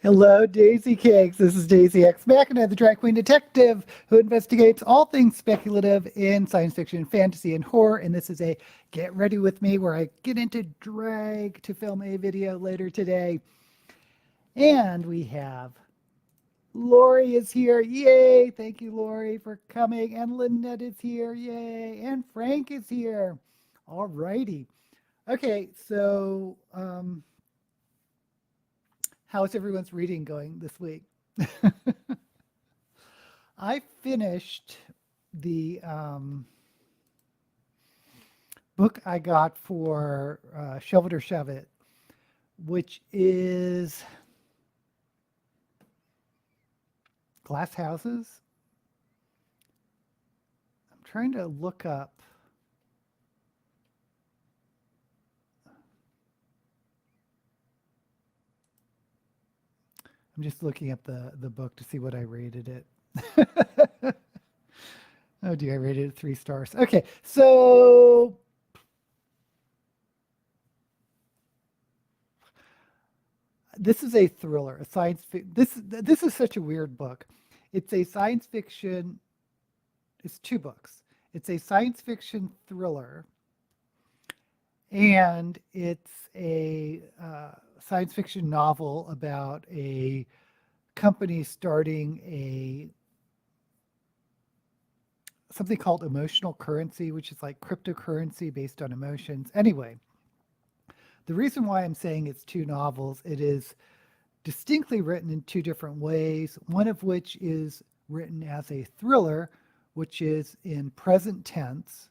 Hello, Daisy Cakes. This is Daisy X Machina, the drag queen detective who investigates all things speculative in science fiction, fantasy, and horror. And this is a Get Ready With Me where I get into drag to film a video later today. And we have Lori is here. Yay. Thank you, Lori, for coming. And Lynette is here. Yay. And Frank is here. All righty. Okay, so how's everyone's reading going this week? I finished the book I got for Shove It or Shove It, which is Glass Houses. I'm trying to look up. I'm just looking up the book to see what I rated it. Oh dear, I rated it 3 stars. Okay, so this is a thriller, a science fiction. This is such a weird book. It's a science fiction. It's 2 books. It's a science fiction thriller, and it's a science fiction novel about a company starting something called emotional currency, which is like cryptocurrency based on emotions. Anyway, the reason why I'm saying it's 2 novels, it is distinctly written in 2 different ways, one of which is written as a thriller, which is in present tense.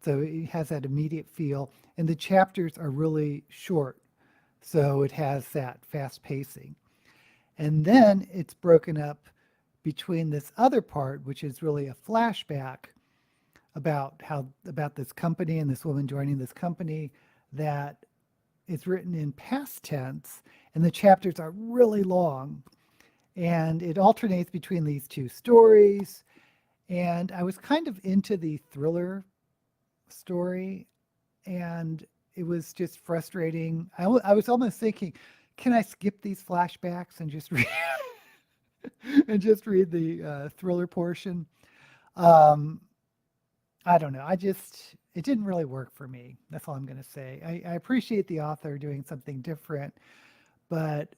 So it has that immediate feel, and the chapters are really short. So it has that fast pacing. And then it's broken up between this other part, which is really a flashback about this company and this woman joining this company, that is written in past tense, and the chapters are really long, and it alternates between these 2 stories. And I was kind of into the thriller story, and it was just frustrating. I was almost thinking, can I skip these flashbacks and just read the thriller portion? I don't know. It didn't really work for me. That's all I'm going to say. I appreciate the author doing something different, but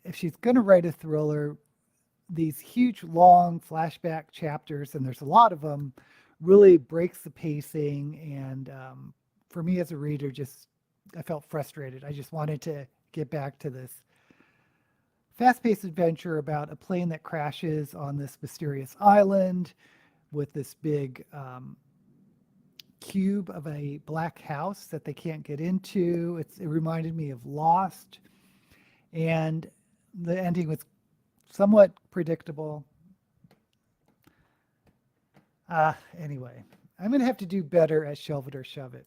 if she's going to write a thriller, these huge, long flashback chapters, and there's a lot of them, really breaks the pacing. And for me as a reader, I felt frustrated. I just wanted to get back to this fast-paced adventure about a plane that crashes on this mysterious island with this big cube of a black house that they can't get into. It reminded me of Lost, and the ending was somewhat predictable. Anyway, I'm going to have to do better at Shelve It or Shove It.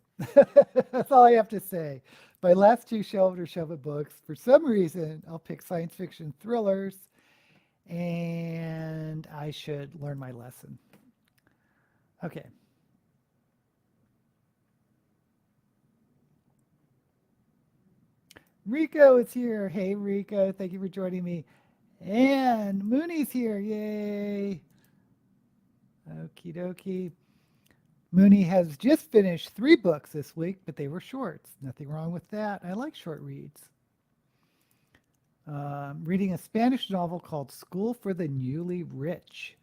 That's all I have to say. My last 2 Shelve It or Shove It books, for some reason, I'll pick science fiction thrillers, and I should learn my lesson. Okay. Rico is here. Hey, Rico. Thank you for joining me. And Mooney's here. Yay. Okie dokie. Mooney has just finished 3 books this week, but they were shorts. Nothing wrong with that. I like short reads. Reading a Spanish novel called School for the Newly Rich.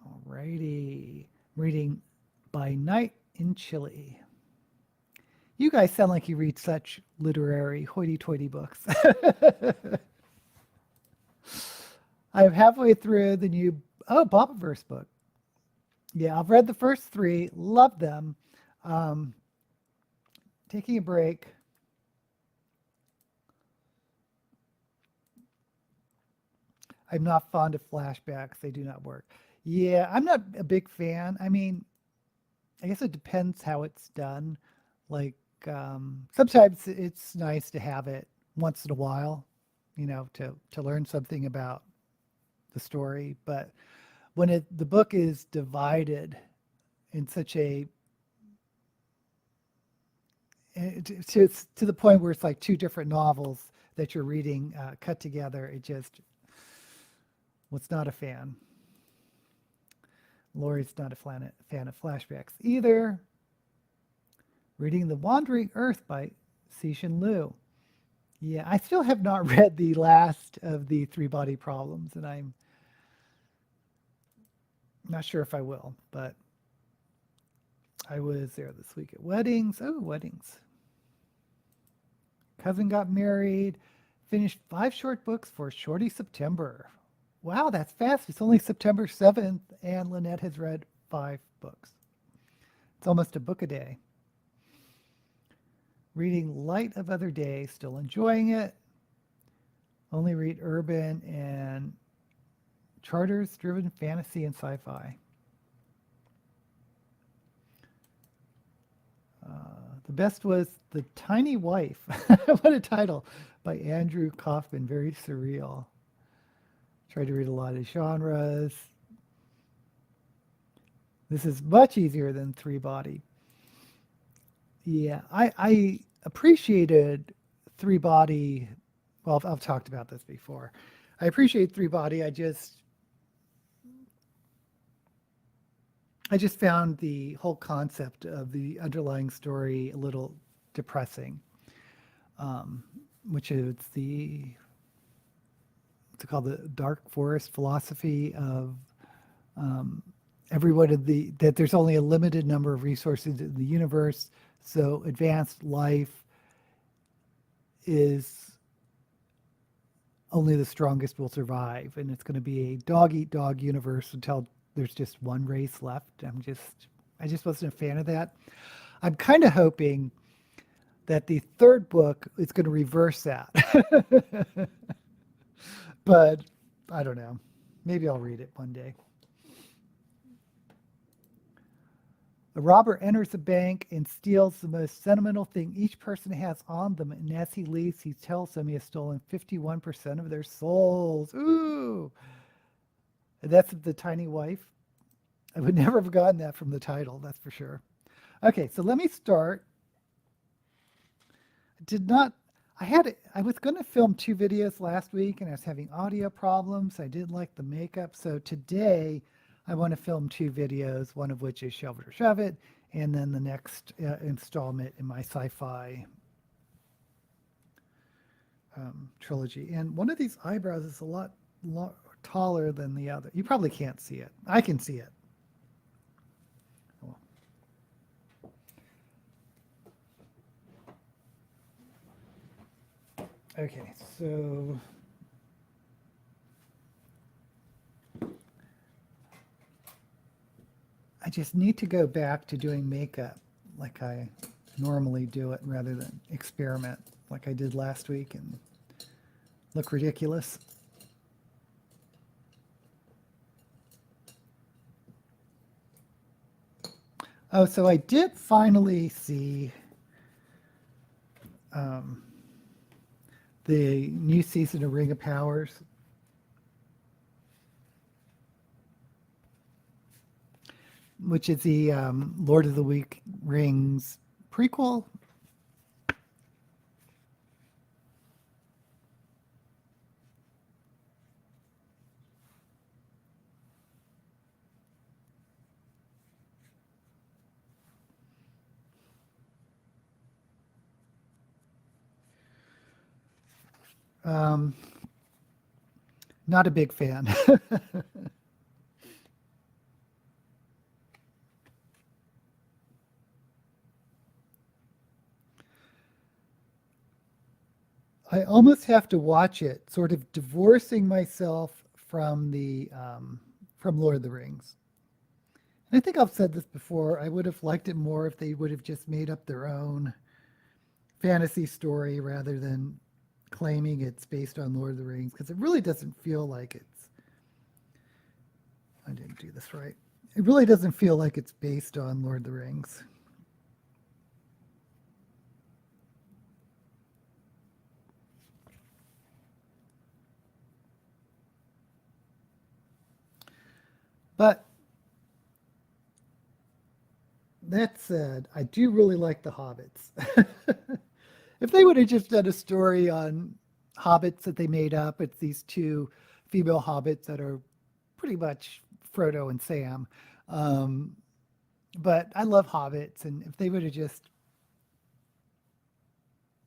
Alrighty. Reading By Night in Chile. You guys sound like you read such literary hoity-toity books. I'm halfway through the new Bobaverse book. Yeah, I've read the first 3, loved them. Taking a break. I'm not fond of flashbacks. They do not work. Yeah, I'm not a big fan. I mean, I guess it depends how it's done. Like, sometimes it's nice to have it once in a while, to learn something about the story. But when the book is divided in such a to the point where it's like two different novels that you're reading cut together. It just was not a fan. Lori's not a fan of flashbacks either. Reading The Wandering Earth by Cixin Liu. Yeah, I still have not read the last of the Three Body Problems, and I'm not sure if I will, but I was there this week at weddings. Oh, weddings. Cousin got married. Finished 5 short books for Shorty September. Wow, that's fast. It's only September 7th, and Lynette has read 5 books. It's almost a book a day. Reading Light of Other Day, still enjoying it. Only read urban and charters-driven fantasy and sci-fi. The best was The Tiny Wife. What a title. By Andrew Kaufman. Very surreal. Tried to read a lot of genres. This is much easier than Three Body. Yeah, I appreciated Three Body. Well, I've talked about this before. I appreciate Three Body. I just found the whole concept of the underlying story a little depressing, which is what's it called, the dark forest philosophy of everyone that there's only a limited number of resources in the universe, so advanced life is only the strongest will survive, and it's going to be a dog-eat-dog universe until there's just one race left. I just wasn't a fan of that. I'm kind of hoping that the third book is going to reverse that. But I don't know. Maybe I'll read it one day. A robber enters a bank and steals the most sentimental thing each person has on them. And as he leaves, he tells them he has stolen 51% of their souls. Ooh. And that's The Tiny Wife. I would never have gotten that from the title, that's for sure. Okay, so let me start. I was going to film 2 videos last week, and I was having audio problems. I didn't like the makeup. So today, I want to film 2 videos, one of which is Shove It or Shove It, and then the next installment in my sci-fi trilogy. And one of these eyebrows is a lot taller than the other. You probably can't see it. I can see it. Okay, so I just need to go back to doing makeup like I normally do it rather than experiment like I did last week and look ridiculous. Oh, so I did finally see the new season of Ring of Powers. Which is the Lord of the Rings prequel. Not a big fan. I almost have to watch it, sort of divorcing myself from from Lord of the Rings. And I think I've said this before. I would have liked it more if they would have just made up their own fantasy story rather than claiming it's based on Lord of the Rings, because it really doesn't feel like it's. I didn't do this right. It really doesn't feel like it's based on Lord of the Rings. But that said, I do really like the Hobbits. If they would have just done a story on hobbits that they made up, it's these two female hobbits that are pretty much Frodo and Sam. Um, but I love hobbits, and if they would have just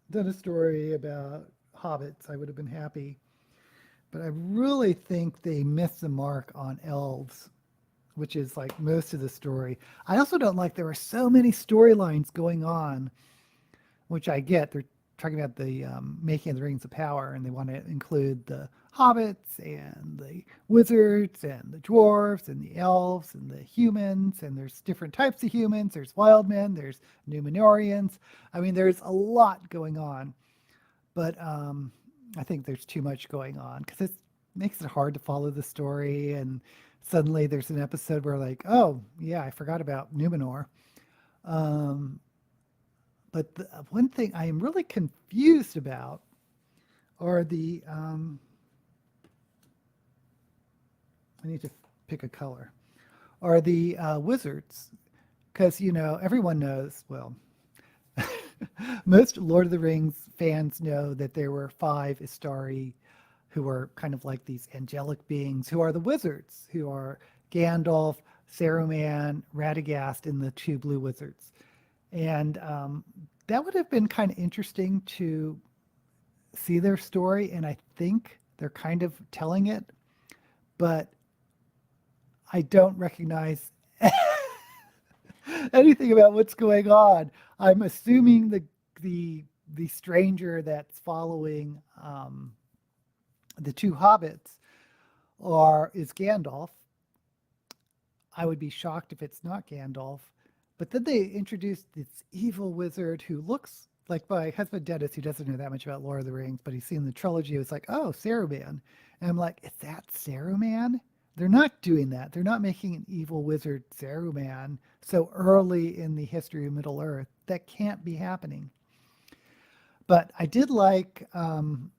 done a story about hobbits, I would have been happy. But I really think they missed the mark on elves, which is like most of the story. I also don't like there were so many storylines going on, which I get. They're talking about the making of the Rings of Power, and they want to include the hobbits and the wizards and the dwarves and the elves and the humans. And there's different types of humans. There's wild men. There's Numenorians. I mean, there's a lot going on, but I think there's too much going on because it makes it hard to follow the story. And suddenly there's an episode where like, oh yeah, I forgot about Numenor. Um, but the one thing I am really confused about are the, I need to pick a color, are the wizards. Because, you know, everyone knows, well, most Lord of the Rings fans know that there were 5 Istari who are kind of like these angelic beings who are the wizards, who are Gandalf, Saruman, Radagast, and the 2 blue wizards. And that would have been kind of interesting to see their story, and I think they're kind of telling it, but I don't recognize anything about what's going on. I'm assuming the stranger that's following the 2 hobbits is Gandalf. I would be shocked if it's not Gandalf. But then they introduced this evil wizard who looks like my husband Dennis, who doesn't know that much about Lord of the Rings, but he's seen the trilogy. It was like, oh, Saruman. And I'm like, is that Saruman? They're not doing that. They're not making an evil wizard Saruman so early in the history of Middle Earth. That can't be happening. But I did like Tom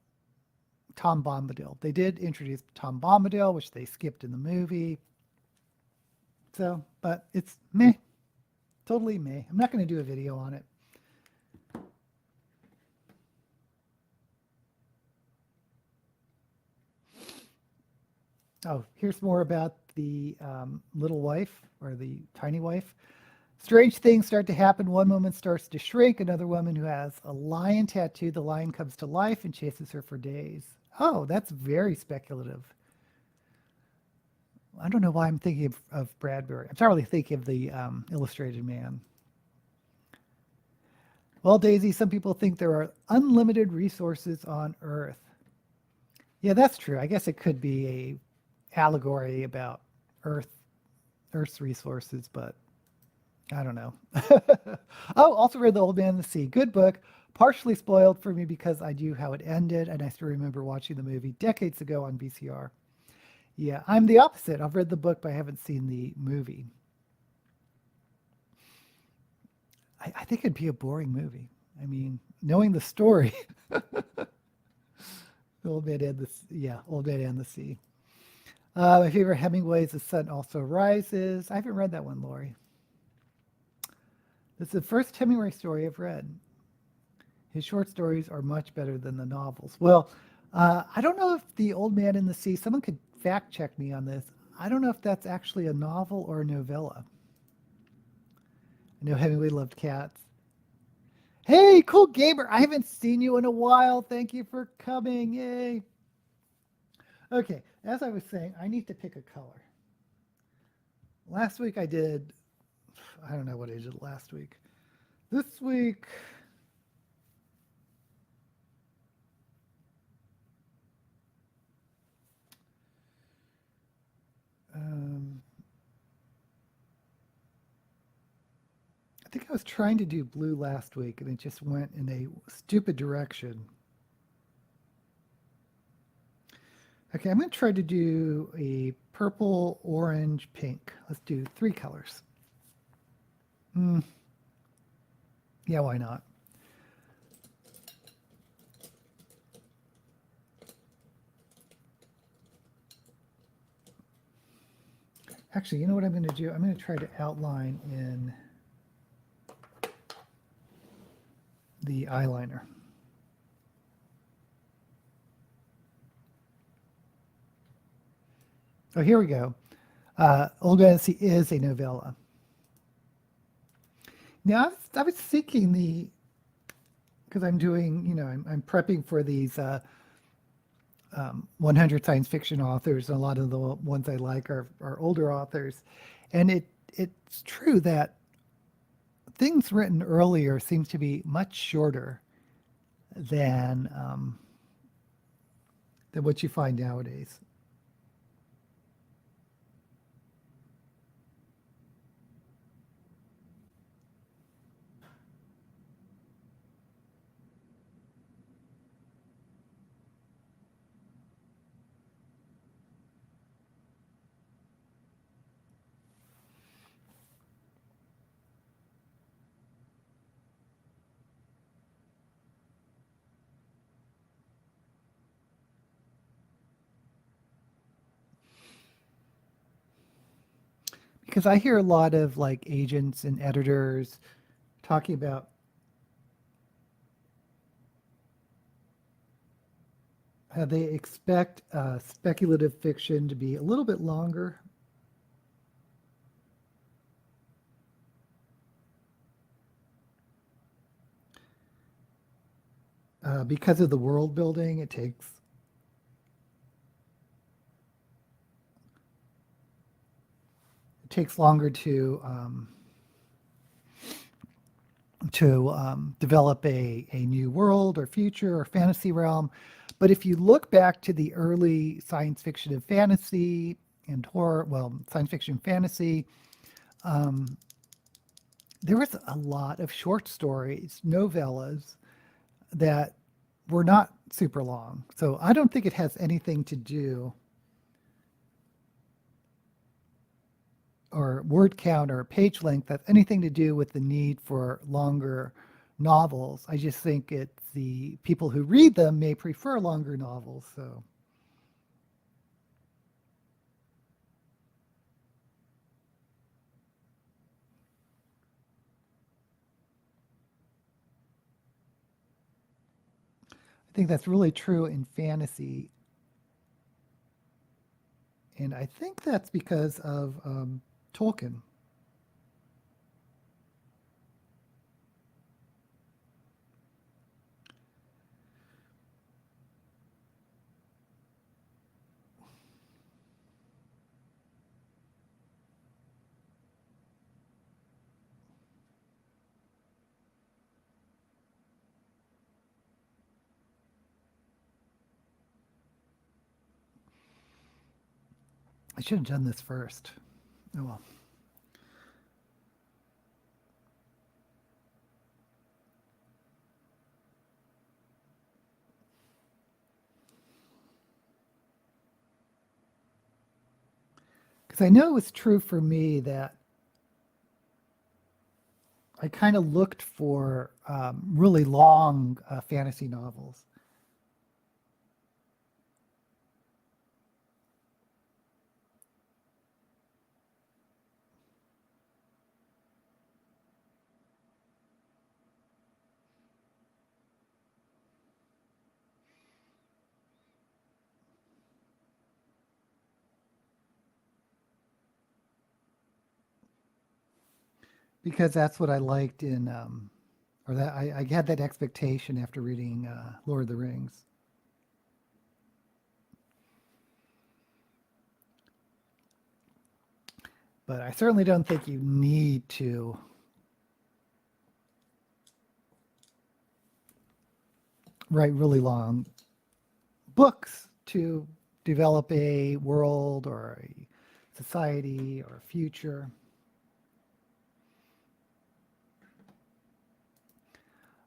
Bombadil. They did introduce Tom Bombadil, which they skipped in the movie. So, but it's meh. Totally meh. I'm not going to do a video on it. Oh, here's more about the little wife or the tiny wife. Strange things start to happen. One woman starts to shrink. Another woman who has a lion tattoo. The lion comes to life and chases her for days. Oh, that's very speculative. I don't know why I'm thinking of Bradbury. I'm not really thinking of the Illustrated Man. Well, Daisy, some people think there are unlimited resources on Earth. Yeah, that's true. I guess it could be a allegory about Earth's resources, but I don't know. Oh, also read The Old Man and the Sea. Good book. Partially spoiled for me because I knew how it ended, and I still remember watching the movie decades ago on VCR. Yeah, I'm the opposite. I've read the book, but I haven't seen the movie. I think it'd be a boring movie. I mean, knowing the story, The Old Man and Old Man and the Sea. My favorite Hemingway is The Sun Also Rises. I haven't read that one, Lori. This is the first Hemingway story I've read. His short stories are much better than the novels. Well, I don't know if The Old Man and the Sea, someone could fact check me on this. I don't know if that's actually a novel or a novella. I know Hemingway loved cats. Hey, cool gamer. I haven't seen you in a while. Thank you for coming. Yay. Okay, as I was saying, I need to pick a color. Last week I don't know what I did last week. This week, I think I was trying to do blue last week and it just went in a stupid direction. Okay, I'm going to try to do a purple, orange, pink. Let's do 3 colors. Yeah, why not? Actually, you know what I'm going to do? I'm going to try to outline in the eyeliner. Oh, here we go. Old Fantasy is a novella. Now, I was thinking because I'm doing, I'm prepping for these 100 science fiction authors, and a lot of the ones I like are older authors. And it's true that things written earlier seems to be much shorter than what you find nowadays. Because I hear a lot of like agents and editors talking about how they expect speculative fiction to be a little bit longer. Because of the world building, it takes longer to develop a new world or future or fantasy realm. But if you look back to the early science fiction and fantasy and horror, well, science fiction fantasy, um, there was a lot of short stories, novellas that were not super long. So I don't think it has anything to do, or word count or page length, that's anything to do with the need for longer novels. I just think it's the people who read them may prefer longer novels. So I think that's really true in fantasy. And I think that's because of Tolkien. I should have done this first. Oh well. Because I know it's true for me that I kind of looked for really long fantasy novels. Because that's what I liked or that I had that expectation after reading Lord of the Rings. But I certainly don't think you need to write really long books to develop a world or a society or a future.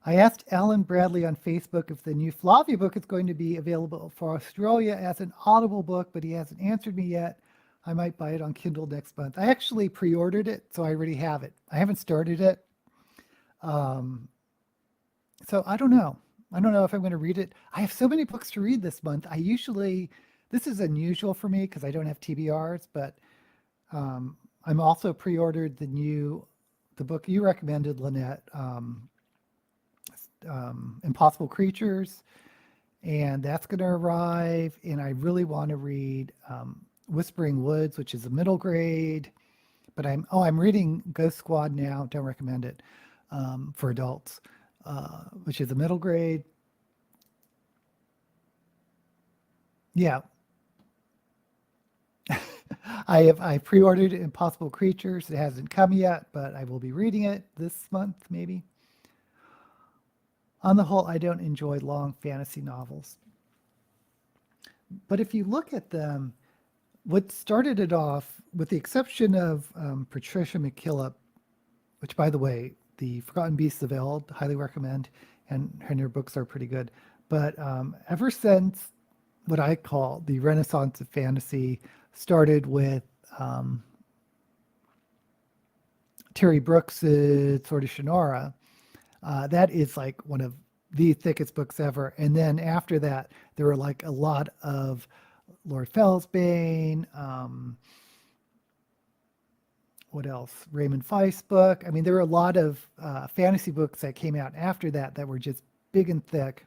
I asked Alan Bradley on Facebook if the new Flavia book is going to be available for Australia as an Audible book, but he hasn't answered me yet. I might buy it on Kindle next month. I actually pre-ordered it, so I already have it. I haven't started it. Um, so I don't know. I don't know if I'm going to read it. I have so many books to read this month. This is unusual for me because I don't have TBRs, but I'm also pre-ordered the book you recommended, Lynette, Impossible Creatures, and that's going to arrive. And I really want to read Whispering Woods, which is a middle grade. But I'm reading Ghost Squad now. Don't recommend it for adults, which is a middle grade. Yeah, I pre-ordered Impossible Creatures. It hasn't come yet, but I will be reading it this month, maybe. On the whole, I don't enjoy long fantasy novels. But if you look at them, what started it off, with the exception of Patricia McKillop, which, by the way, The Forgotten Beasts of Eld, highly recommend, and her books are pretty good. But ever since what I call the Renaissance of fantasy started with Terry Brooks' Sword of Shannara, that is like one of the thickest books ever. And then after that, there were like a lot of Lord Fellsbane, what else? Raymond Feist's book. I mean, there were a lot of fantasy books that came out after that that were just big and thick.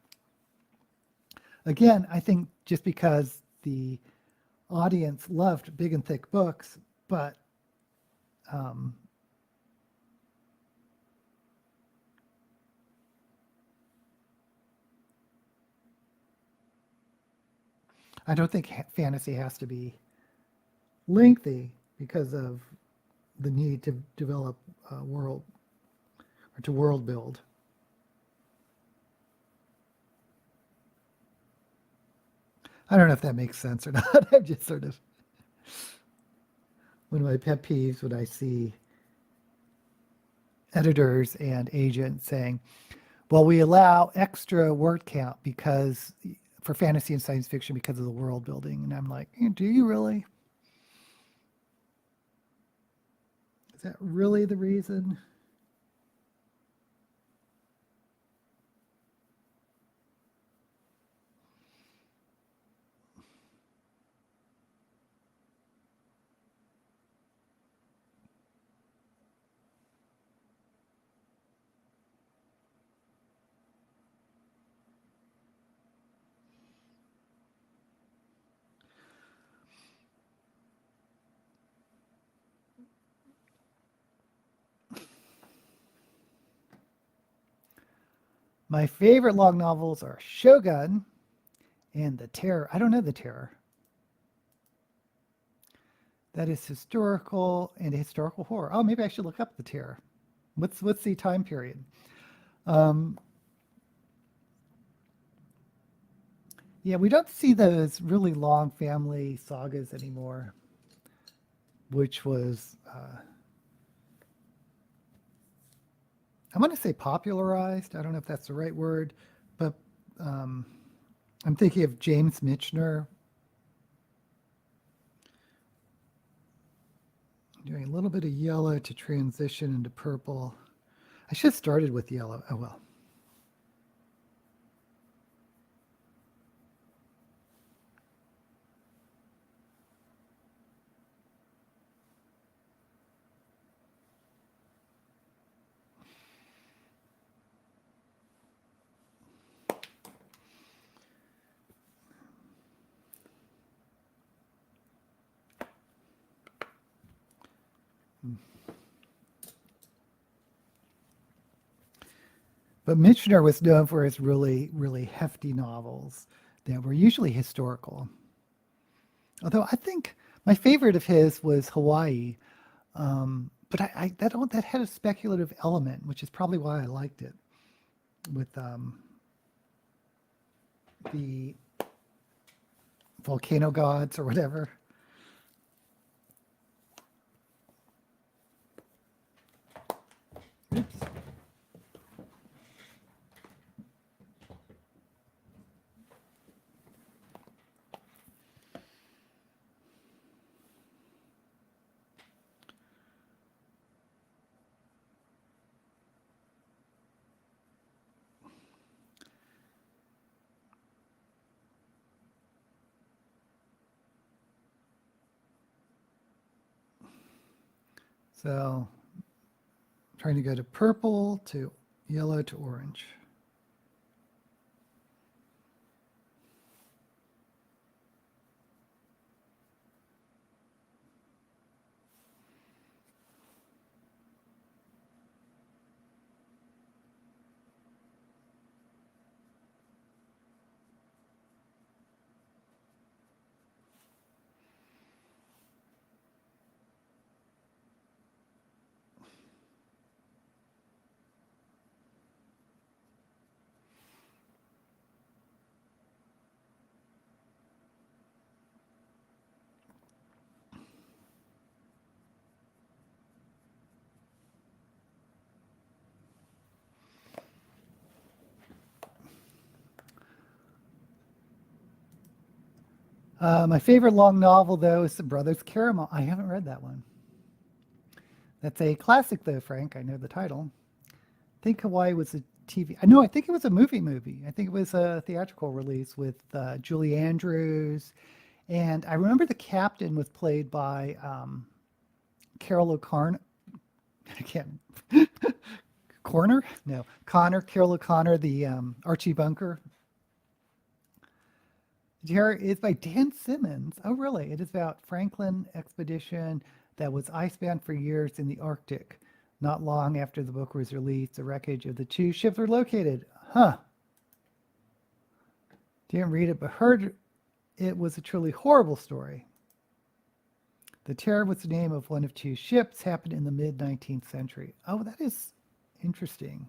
Again, I think just because the audience loved big and thick books, but I don't think fantasy has to be lengthy because of the need to develop a world or to world build. I don't know if that makes sense or not. I'm just sort of one of my pet peeves when I see editors and agents saying, well, we allow extra word count because for fantasy and science fiction because of the world building. And I'm like, do you really? Is that really the reason? My favorite long novels are Shogun and The Terror. I don't know The Terror. That is historical and historical horror. Oh, maybe I should look up The Terror. What's the time period? Yeah, we don't see those really long family sagas anymore, which was, I want to say popularized. I don't know if that's the right word, but I'm thinking of James Michener doing a little bit of yellow to transition into purple. I should have started with yellow. Oh, well. But Michener was known for his really, really hefty novels that were usually historical. Although I think my favorite of his was Hawaii, but that had a speculative element, which is probably why I liked it. With the volcano gods or whatever. Oops. So trying to go to purple to yellow to orange. My favorite long novel, though, is The Brothers Karamazov. I haven't read that one. That's a classic, though, Frank. I know the title. I think Hawaii was a TV. No, I think it was a movie. I think it was a theatrical release with Julie Andrews. And I remember the captain was played by Carol O'Connor. I can't. Corner? No. Connor, Carol O'Connor, the Archie Bunker. It's by Dan Simmons. Oh, really? It is about Franklin expedition that was icebound for years in the Arctic. Not long after the book was released, the wreckage of the two ships were located. Huh. Didn't read it, but heard it was a truly horrible story. The Terror was the name of one of two ships, happened in the mid-19th century. Oh, that is interesting.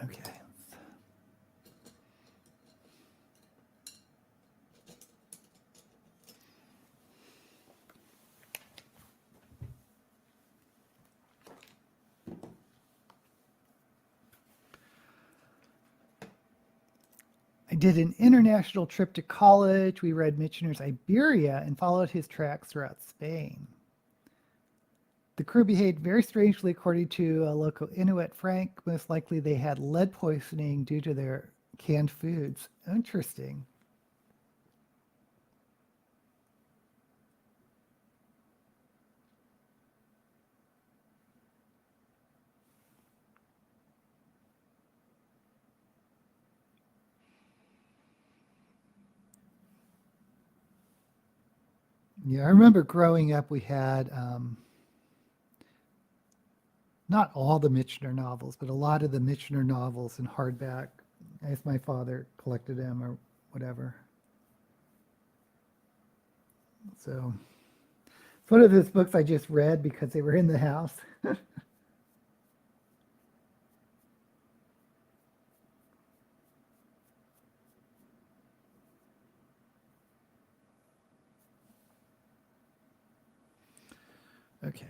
Okay. I did an international trip to college. We read Michener's Iberia and followed his tracks throughout Spain. The crew behaved very strangely, according to a local Inuit, Frank. Most likely they had lead poisoning due to their canned foods. Interesting. Yeah, I remember growing up, we had not all the Michener novels, but a lot of the Michener novels in hardback, as my father collected them or whatever. So it's one of those books I just read because they were in the house. Okay.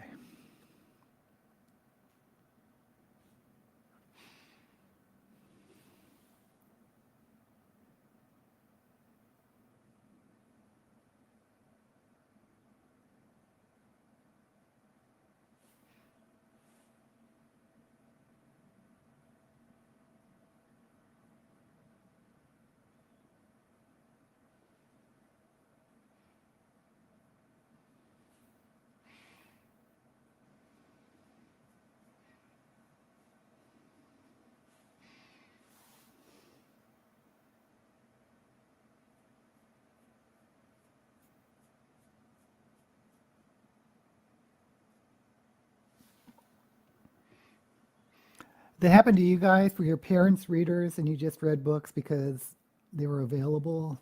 That happened to you guys? Were your parents readers and you just read books because they were available?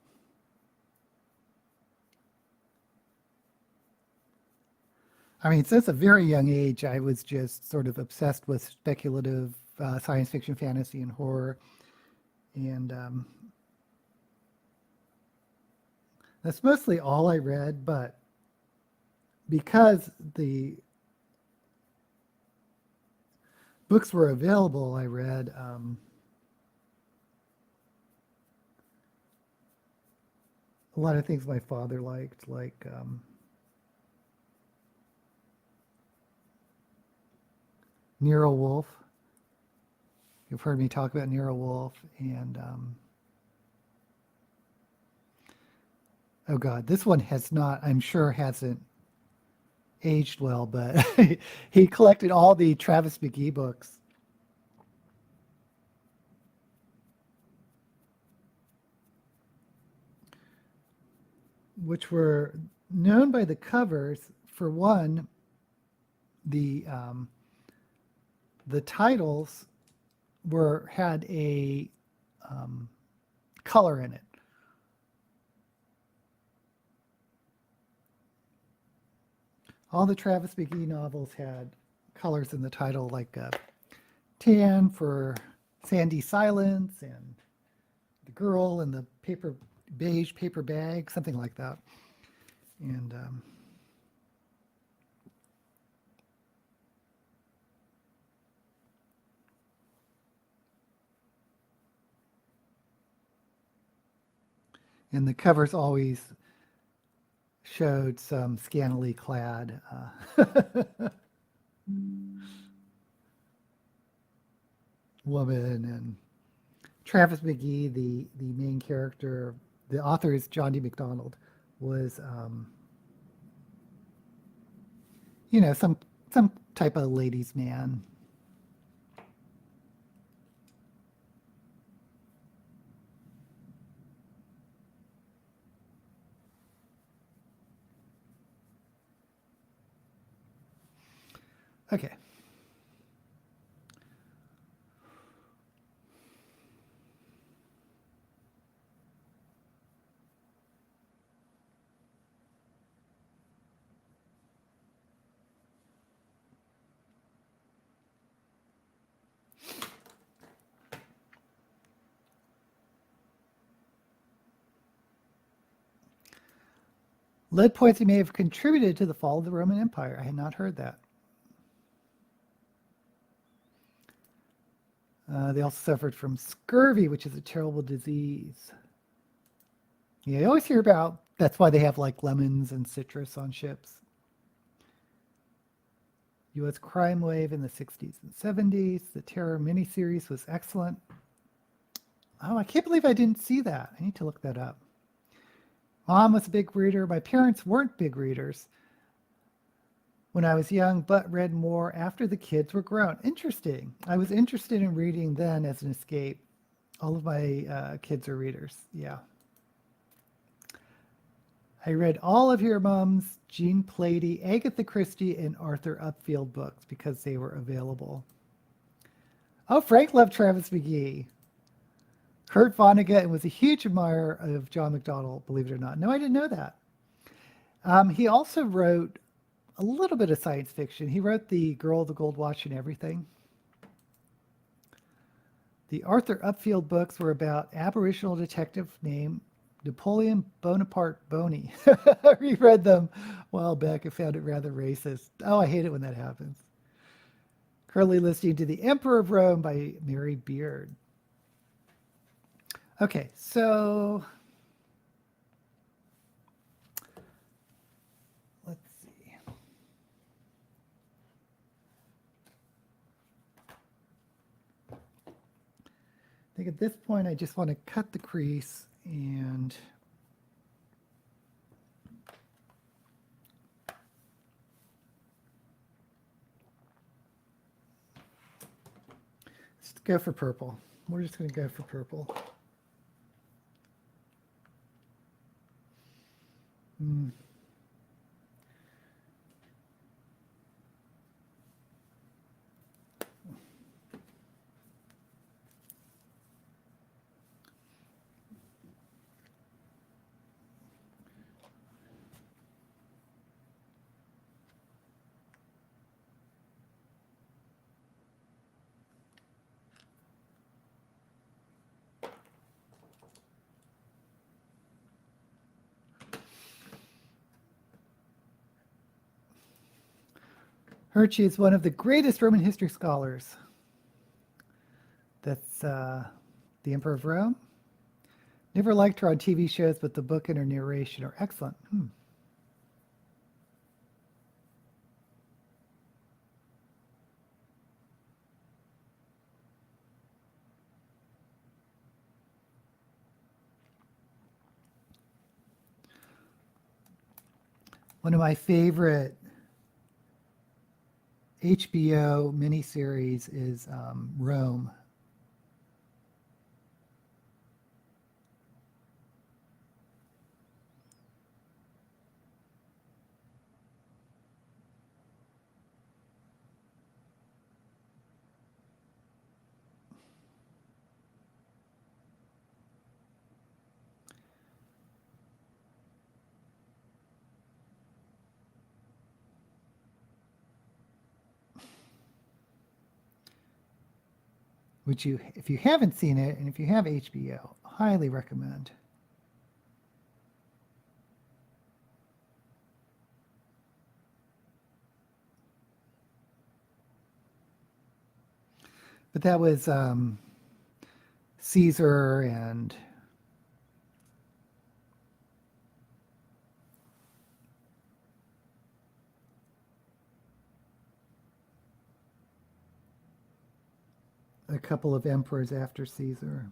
I mean, since a very young age, I was just sort of obsessed with speculative science fiction, fantasy, and horror. And that's mostly all I read. But because the books were available, I read a lot of things my father liked, like Nero Wolfe. You've heard me talk about Nero Wolfe. And oh God, this one has not, I'm sure, hasn't aged well, but he collected all the Travis McGee books, which were known by the covers. For one, the um, the titles were had a um, color in it. All the Travis McGee novels had colors in the title, like tan for Sandy Silence, and the girl in the beige paper bag, something like that. And And the covers always showed some scantily clad woman. And Travis McGee, the main character, the author is John D. MacDonald, was some type of ladies' man. Okay. Lead poisoning may have contributed to the fall of the Roman Empire. I had not heard that. They also suffered from scurvy, which is a terrible disease. Yeah, you always hear about, that's why they have like lemons and citrus on ships. U.S. crime wave in the 60s and 70s. The Terror miniseries was excellent. Oh, I can't believe I didn't see that. I need to look that up. Mom was a big reader. My parents weren't big readers when I was young, but read more after the kids were grown. Interesting. I was interested in reading then as an escape. All of my kids are readers. Yeah. I read all of your mom's Jean Plady, Agatha Christie, and Arthur Upfield books because they were available. Oh, Frank loved Travis McGee. Kurt Vonnegut was a huge admirer of John MacDonald, believe it or not. No, I didn't know that. He also wrote a little bit of science fiction. He wrote The Girl with the Gold Watch and Everything. The Arthur Upfield books were about Aboriginal detective named Napoleon Bonaparte Boney. I reread them a while back and found it rather racist. Oh, I hate it when that happens. Currently listening to The Emperor of Rome by Mary Beard. Okay, so let's see. I think at this point I just want to cut the crease and let's go for purple. We're just going to go for purple. Hershey is one of the greatest Roman history scholars. That's the Emperor of Rome. Never liked her on TV shows, but the book and her narration are excellent. One of my favorite HBO miniseries is Rome. Which you, if you haven't seen it, and if you have HBO, highly recommend. But that was Caesar and a couple of emperors after Caesar.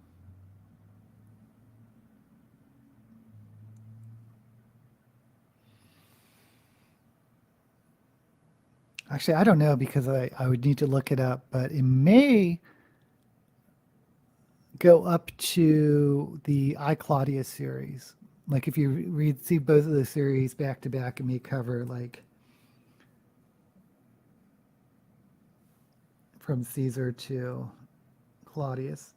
Actually, I don't know because I would need to look it up, but it may go up to the I Claudius series. Like if you see both of the series back to back, it may cover like from Caesar to Claudius.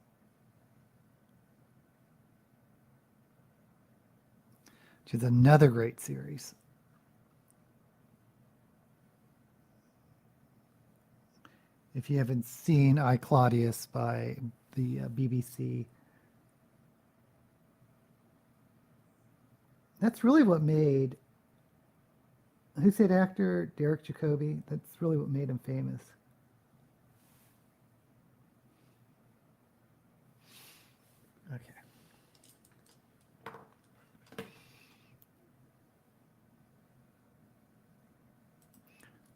Which is another great series. If you haven't seen I Claudius by the BBC, that's really what made, who's that actor? Derek Jacobi? That's really what made him famous. Okay.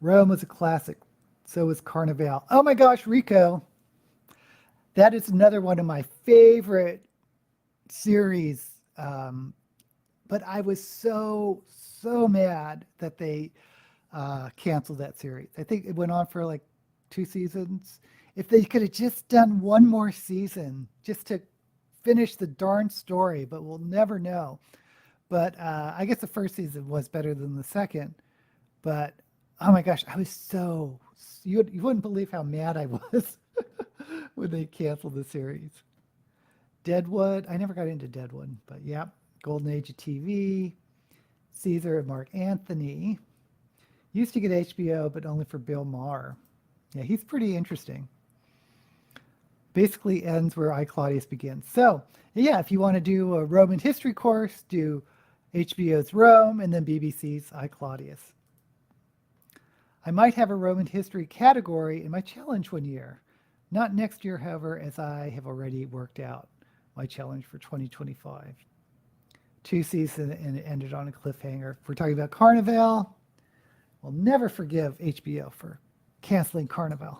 Rome was a classic. So was Carnival. Oh my gosh, Rico. That is another one of my favorite series. But I was so mad that they canceled that series. I think it went on for like 2 seasons. If they could have just done one more season just to finish the darn story, but we'll never know. But I guess the first season was better than the second. But oh my gosh, I was so, you wouldn't believe how mad I was when they canceled the series. Deadwood, I never got into Deadwood, but yeah, Golden Age of TV, Caesar and Mark Anthony. Used to get HBO, but only for Bill Maher. Yeah, he's pretty interesting. Basically ends where I Claudius begins. So yeah, if you want to do a Roman history course, do HBO's Rome and then BBC's I Claudius. I might have a Roman history category in my challenge one year. Not next year, however, as I have already worked out my challenge for 2025. 2 seasons and it ended on a cliffhanger. If we're talking about Carnival, we'll never forgive HBO for canceling Carnival.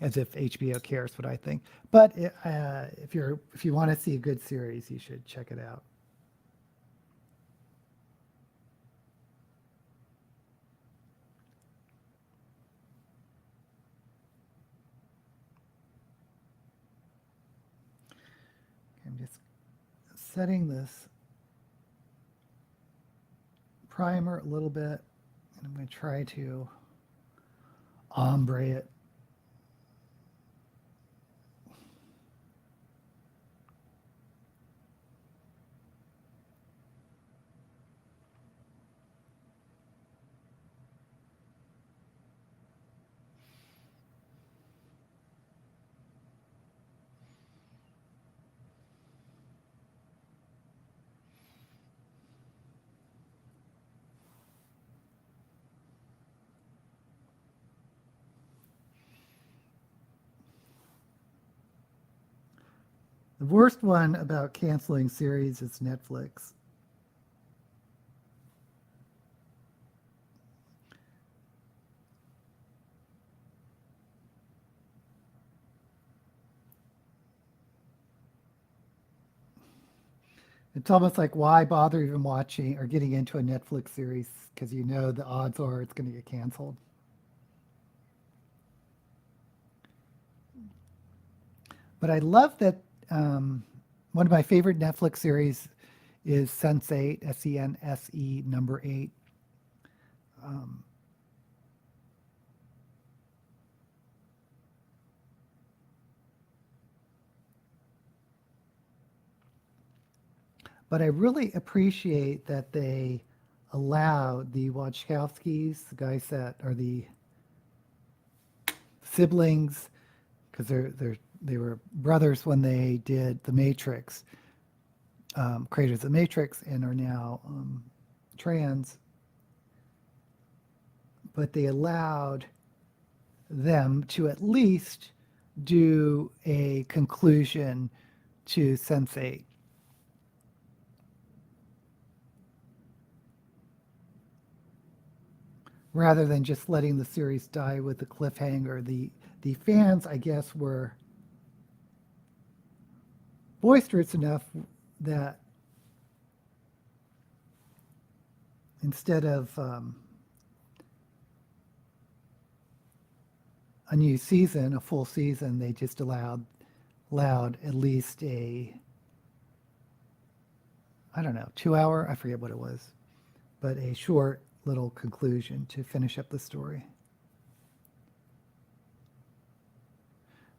As if HBO cares what I think. But if you want to see a good series, you should check it out. I'm just setting this primer a little bit, and I'm going to try to ombre it. The worst one about canceling series is Netflix. It's almost like why bother even watching or getting into a Netflix series because you know the odds are it's going to get canceled. But I love that one of my favorite Netflix series is Sense8, Sense number 8. But I really appreciate that they allowed the Wachowskis, the guys that are the siblings, because they were brothers when they did The Matrix, creators of The Matrix, and are now trans. But they allowed them to at least do a conclusion to Sense8. rather than just letting the series die with the cliffhanger. The fans, I guess, were boisterous enough that instead of a new season, a full season, they just allowed at least I don't know, 2 hour, I forget what it was, but a short little conclusion to finish up the story.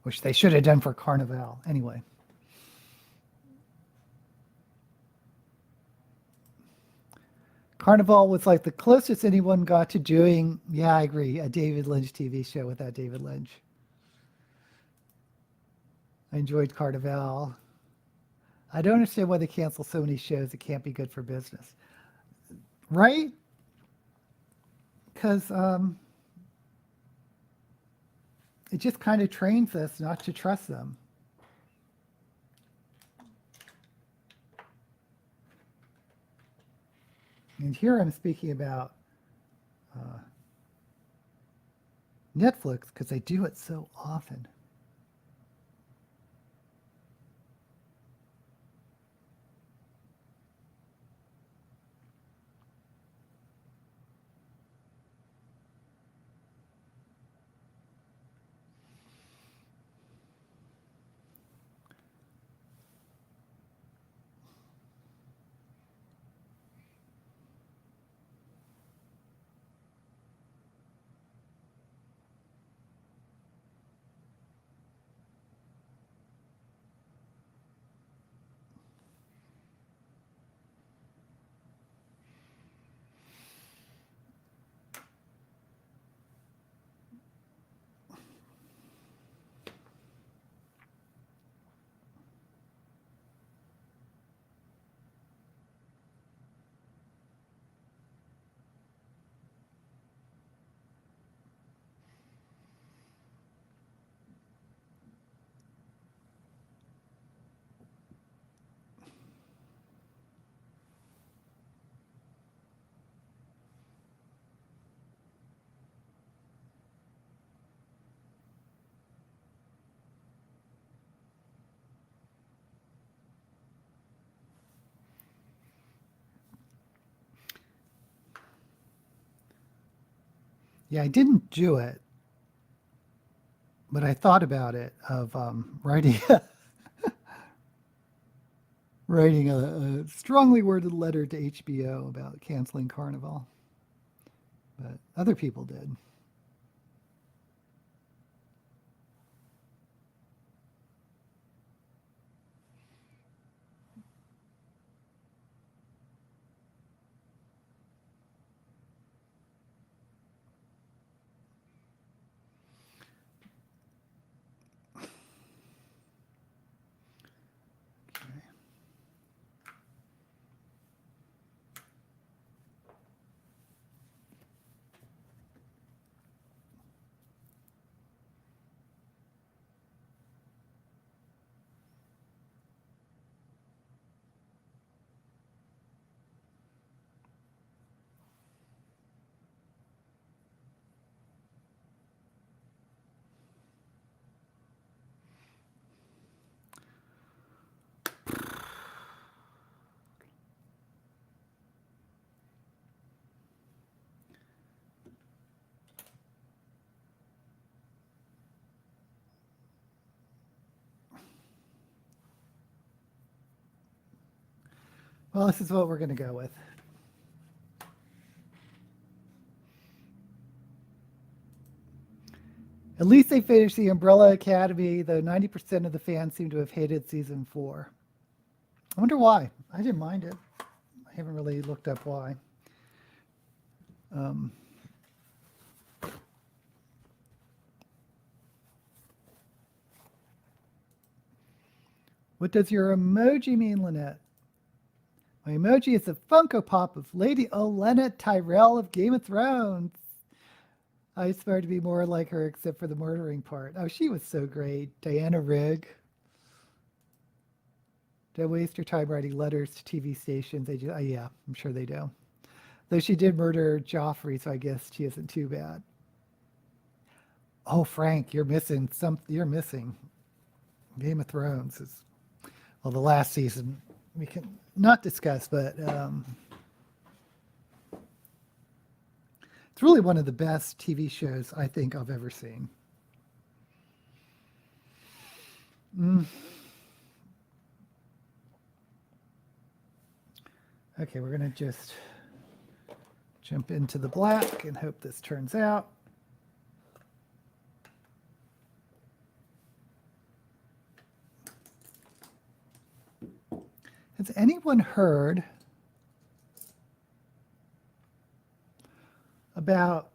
Which they should have done for Carnival. Anyway. Carnival was like the closest anyone got to doing, yeah, I agree, a David Lynch TV show without David Lynch. I enjoyed Carnival. I don't understand why they cancel so many shows. It can't be good for business. Right? Because it just kind of trains us not to trust them. And here I'm speaking about Netflix because they do it so often. Yeah, I didn't do it, but I thought about it of writing writing a strongly worded letter to HBO about canceling Carnival, but other people did. Okay. Well, this is what we're going to go with. At least they finished the Umbrella Academy, though 90% of the fans seem to have hated season 4. I wonder why. I didn't mind it. I haven't really looked up why. What does your emoji mean, Lynette? My emoji is a Funko Pop of Lady Olenna Tyrell of Game of Thrones. I aspire to be more like her, except for the murdering part. Oh, she was so great. Diana Rigg. Don't waste your time writing letters to TV stations. They just, yeah, I'm sure they do. Though she did murder Joffrey, so I guess she isn't too bad. Oh, Frank, you're missing some. You're missing Game of Thrones. Is well, the last season we can not discuss, but it's really one of the best TV shows I think I've ever seen. Mm. Okay, we're gonna just jump into the black and hope this turns out. Has anyone heard about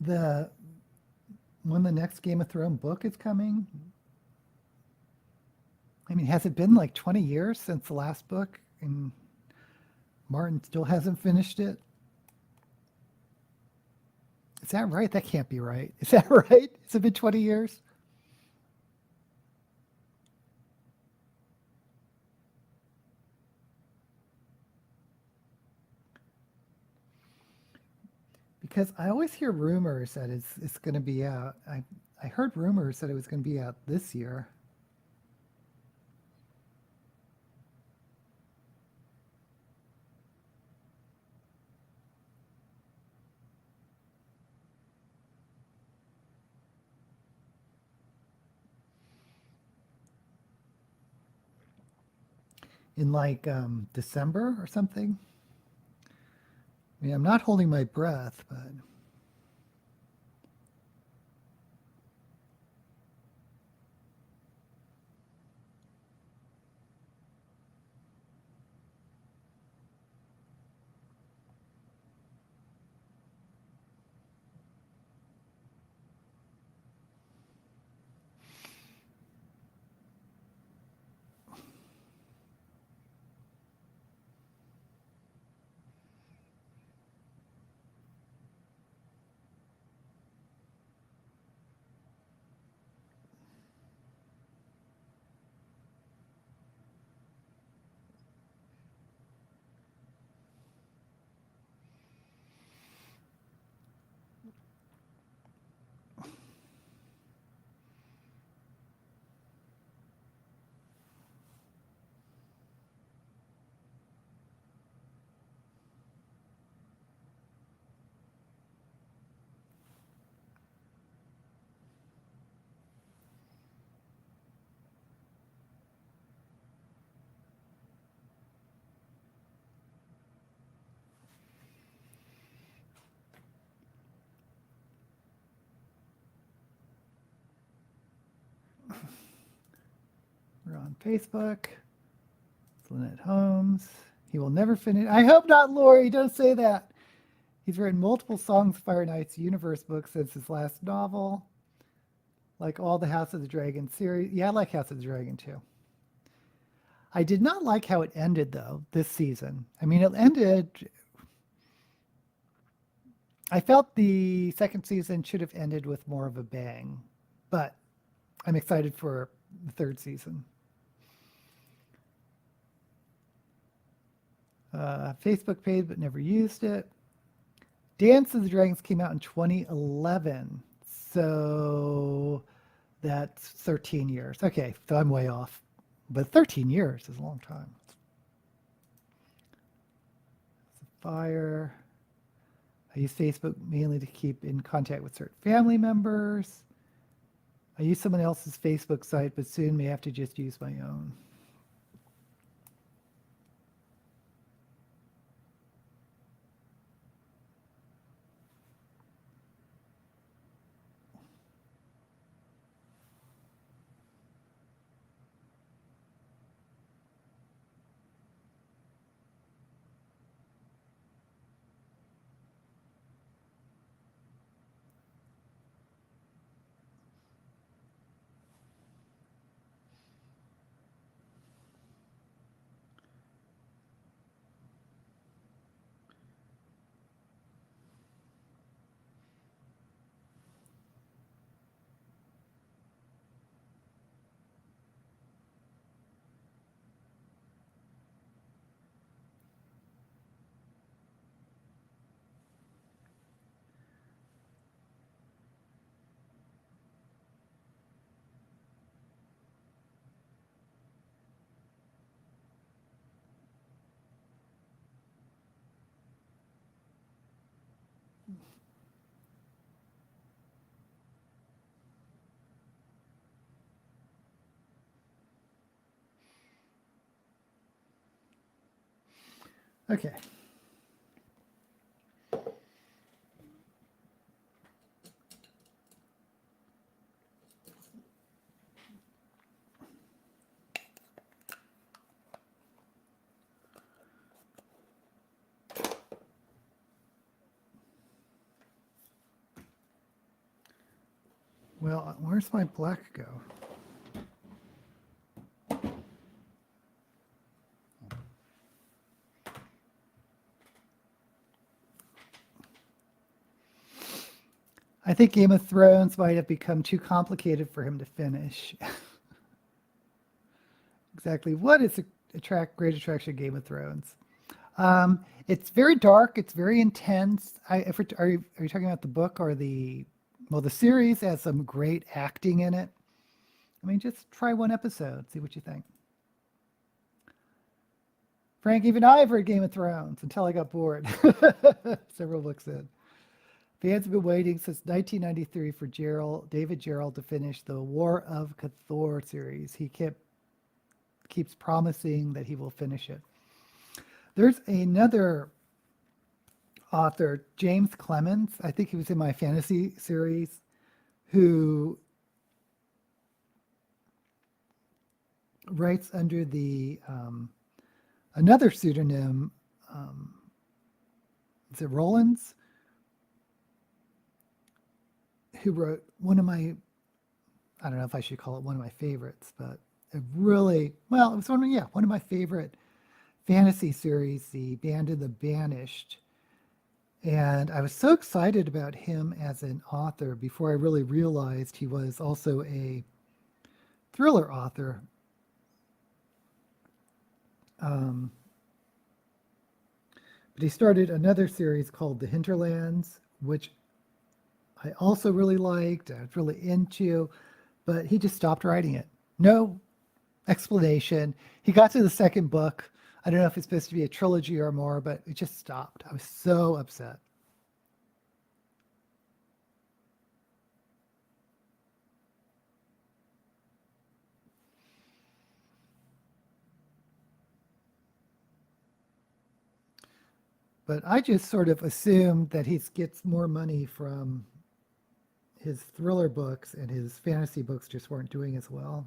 when the next Game of Thrones book is coming? I mean, has it been like 20 years since the last book and Martin still hasn't finished it? Is that right? That can't be right. Is that right? Has it been 20 years? Because I always hear rumors that it's going to be out. I heard rumors that it was going to be out this year. In like December or something. I mean, I'm not holding my breath, but we're on Facebook. It's Lynette Holmes. He will never finish. I hope not, Lori. Don't say that. He's written multiple Songs of Fire and Ice universe books since his last novel. Like all the House of the Dragon series. Yeah, I like House of the Dragon too. I did not like how it ended though this season. I mean, it ended. I felt the second season should have ended with more of a bang, but I'm excited for the third season. Facebook page, but never used it. Dance of the Dragons came out in 2011, so that's 13 years. Okay, so I'm way off, but 13 years is a long time. Fire. I use Facebook mainly to keep in contact with certain family members. I use someone else's Facebook site, but soon may have to just use my own. Okay. Well, where's my black go? I think Game of Thrones might have become too complicated for him to finish. Exactly. What is great attraction of Game of Thrones? It's very dark. It's very intense. Are you talking about the book or the series has some great acting in it. I mean, just try one episode, see what you think. Frank, even I've read Game of Thrones until I got bored. Several books in. Fans have been waiting since 1993 for David Gerald to finish the War of Cathor series. He keeps promising that he will finish it. There's another author, James Clemens, I think he was in my fantasy series, who writes under the another pseudonym. Is it Rollins? Who wrote one of my, I don't know if I should call it one of my favorites, but it was one of my favorite fantasy series, The Band of the Banished. And I was so excited about him as an author before I really realized he was also a thriller author. But he started another series called The Hinterlands, which I also really liked, I was really into, but he just stopped writing it. No explanation. He got to the second book. I don't know if it's supposed to be a trilogy or more, but it just stopped. I was so upset. But I just sort of assumed that he gets more money from his thriller books and his fantasy books just weren't doing as well.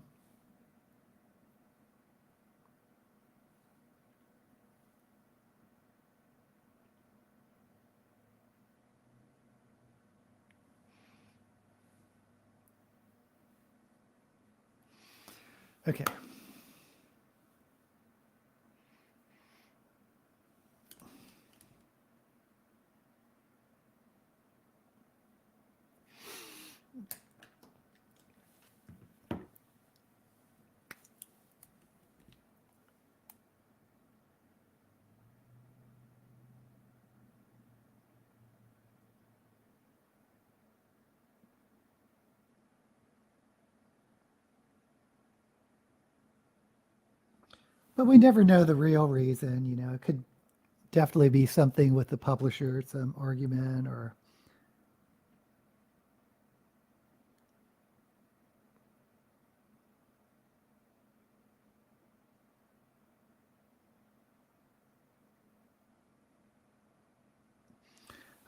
Okay. But we never know the real reason, it could definitely be something with the publisher, some argument or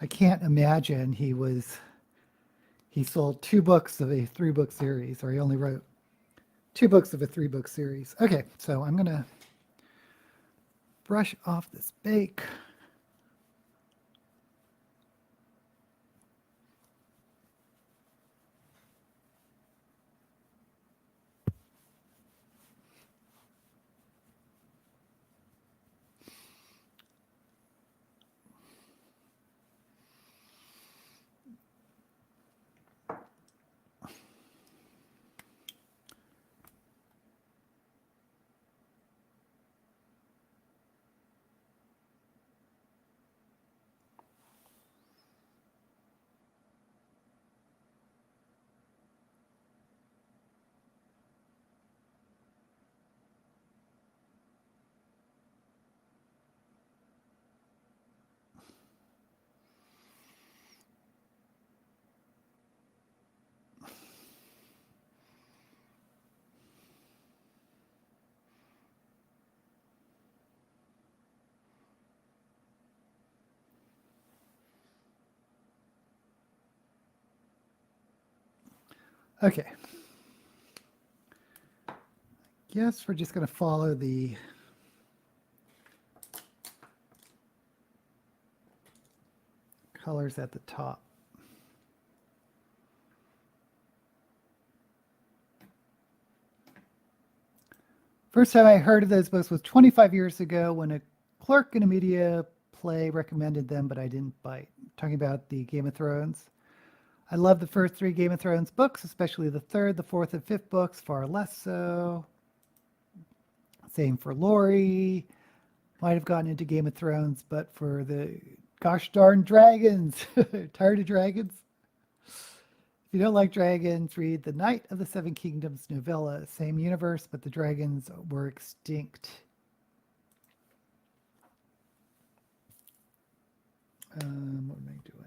I can't imagine he sold 2 books of a 3-book series, or he only wrote 2 books of a 3-book series. Okay, so I'm going to brush off this bake. Okay. Guess we're just going to follow the colors at the top. First time I heard of those books was 25 years ago when a clerk in a media play recommended them, but I didn't bite. Talking about the Game of Thrones. I love the first 3 Game of Thrones books, especially the 3rd, the 4th, and 5th books, far less so. Same for Lori. Might have gotten into Game of Thrones, but for the gosh darn dragons. Tired of dragons? If you don't like dragons, read The Knight of the Seven Kingdoms novella. Same universe, but the dragons were extinct. What am I doing?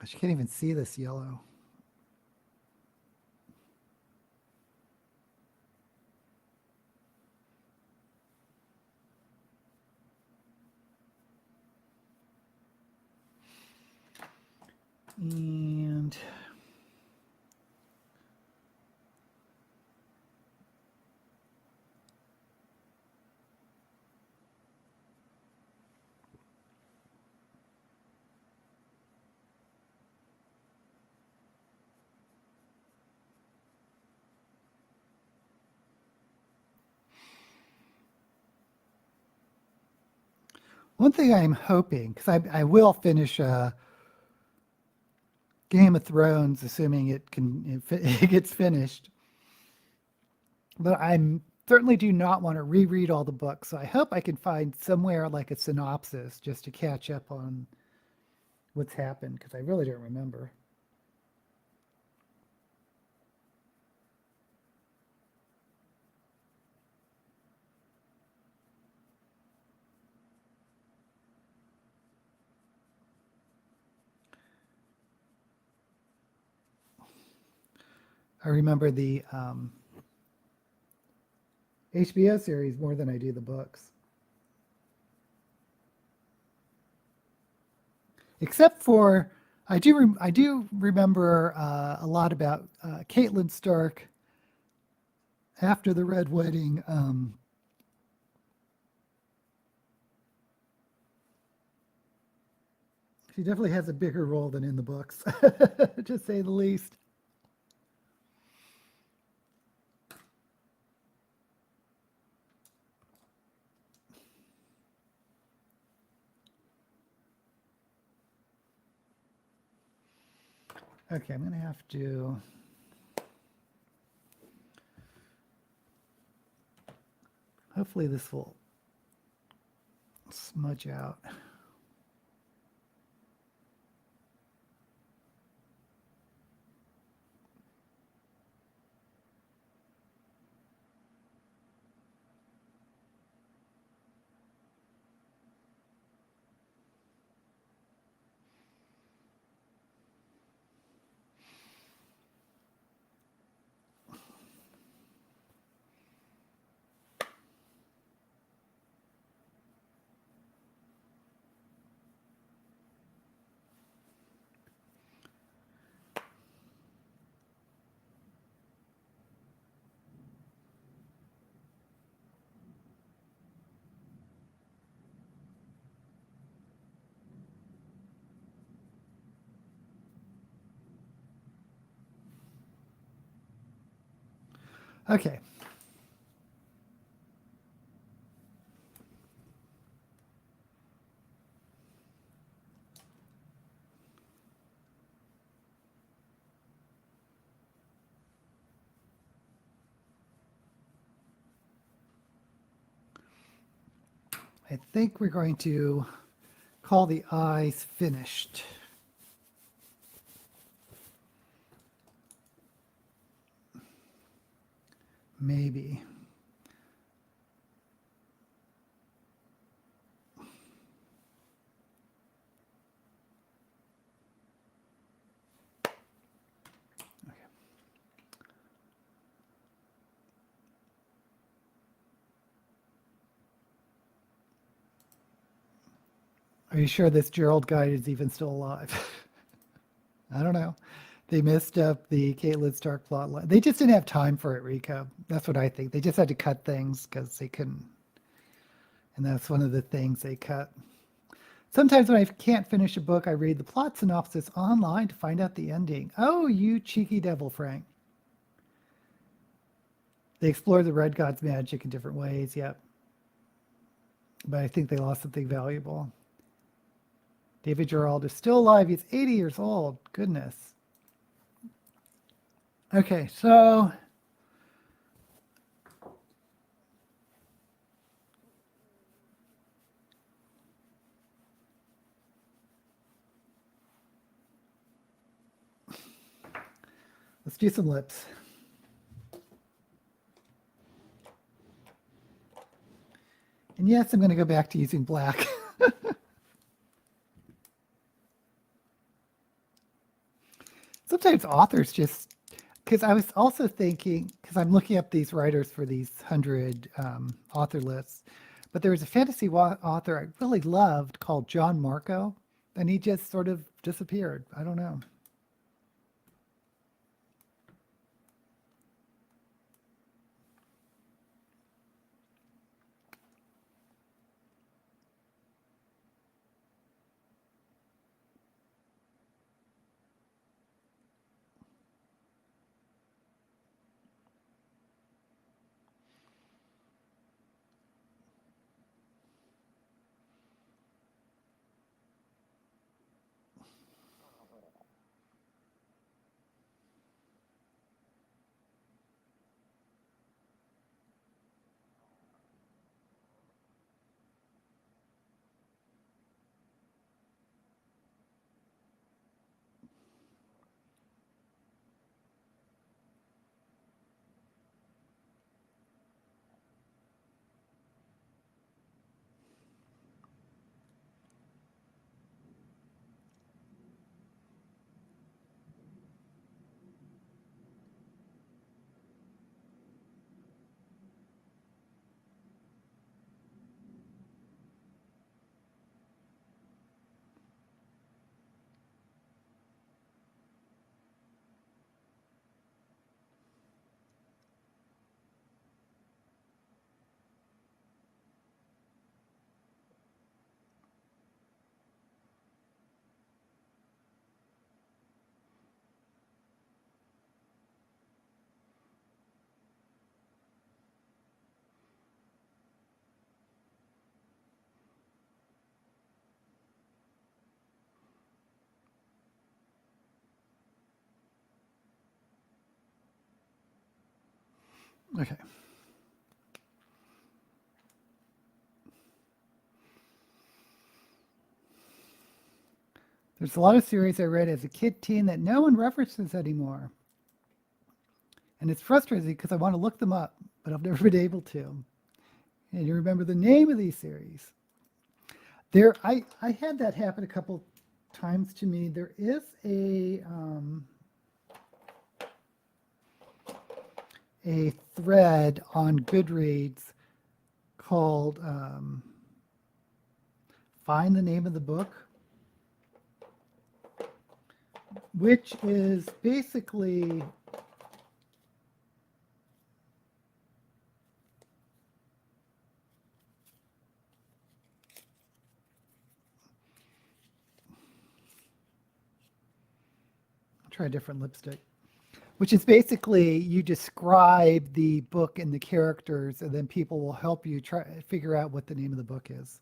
Gosh, you can't even see this yellow. And one thing I'm hoping, because I will finish Game of Thrones, assuming it gets finished. But I certainly do not want to reread all the books. So I hope I can find somewhere like a synopsis just to catch up on what's happened, because I really don't remember. I remember the HBO series more than I do the books. Except for, I do remember a lot about Catelyn Stark after the Red Wedding. She definitely has a bigger role than in the books, to say the least. Okay, I'm going to have to hopefully this will smudge out. Okay. I think we're going to call the eyes finished. Maybe. Are you sure this Gerald guy is even still alive? I don't know. They messed up the Caitlin Stark plot line. They just didn't have time for it, Rico. That's what I think. They just had to cut things because they couldn't. And that's one of the things they cut. Sometimes when I can't finish a book, I read the plot synopsis online to find out the ending. Oh, you cheeky devil, Frank. They explore the Red God's magic in different ways, yep. But I think they lost something valuable. David Gerald is still alive. He's 80 years old. Goodness. Okay, so let's do some lips. And yes, I'm going to go back to using black. Sometimes authors just, because I was also thinking, because I'm looking up these writers for these 100 author lists, but there was a fantasy author I really loved called John Marco, and he just sort of disappeared. I don't know. Okay. There's a lot of series I read as a kid teen that no one references anymore. And it's frustrating because I want to look them up, but I've never been able to. And you remember the name of these series. I had that happen a couple times to me. There is a thread on Goodreads called Find the Name of the Book, which is basically I'll try a different lipstick. which is basically you describe the book and the characters, and then people will help you try figure out what the name of the book is.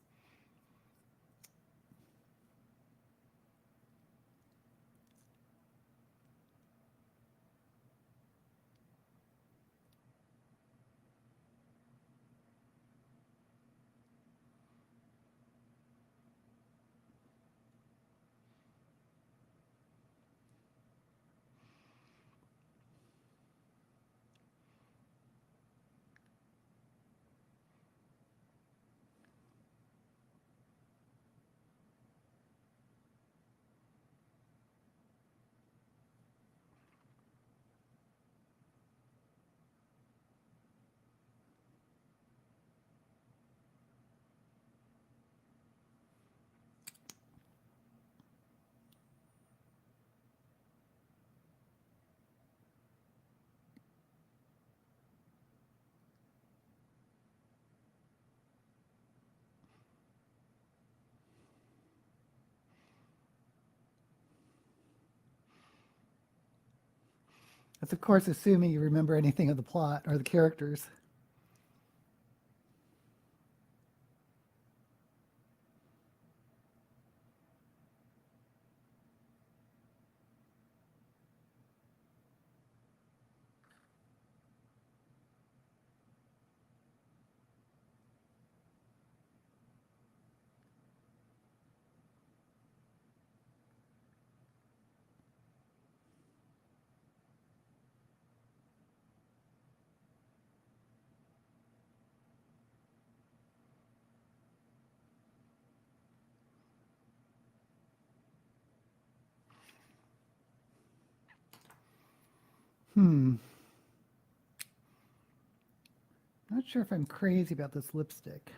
That's, of course, assuming you remember anything of the plot or the characters. Not sure if I'm crazy about this lipstick.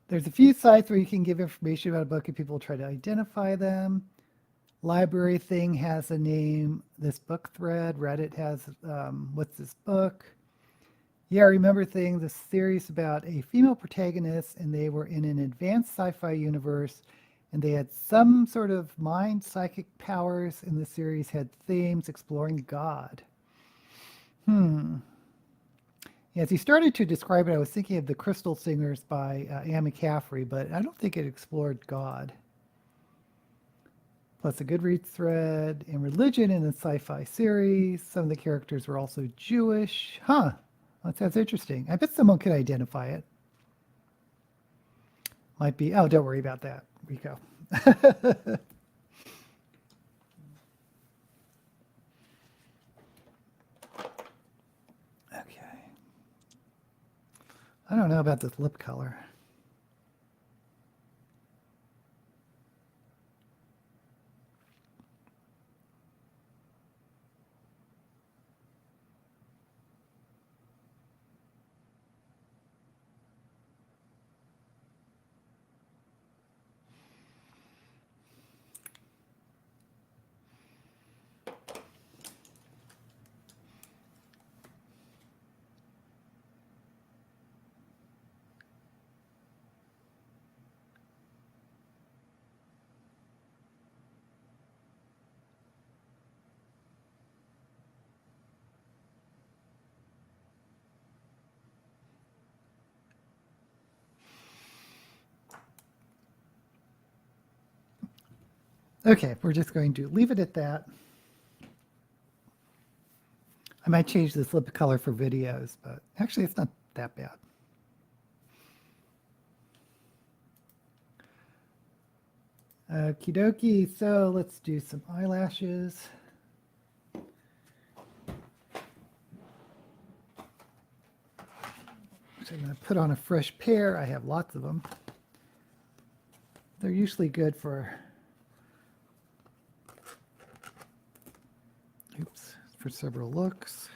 There's a few sites where you can give information about a book and people try to identify them. Library Thing has a name, this book thread. Reddit has, what's this book? Yeah, I remember Thing, this series about a female protagonist, and they were in an advanced sci-fi universe, and they had some sort of mind psychic powers, and the series had themes exploring God. As he started to describe it, I was thinking of The Crystal Singers by Anne McCaffrey, but I don't think it explored God. Plus a Goodreads thread and religion in the sci-fi series. Some of the characters were also Jewish. Huh, that sounds interesting. I bet someone could identify it. Might be, oh, don't worry about that, Rico. Okay. I don't know about this lip color. Okay, we're just going to leave it at that. I might change this lip color for videos, but actually it's not that bad. Okie dokie, so let's do some eyelashes. So I'm going to put on a fresh pair. I have lots of them. They're usually good for, for several looks.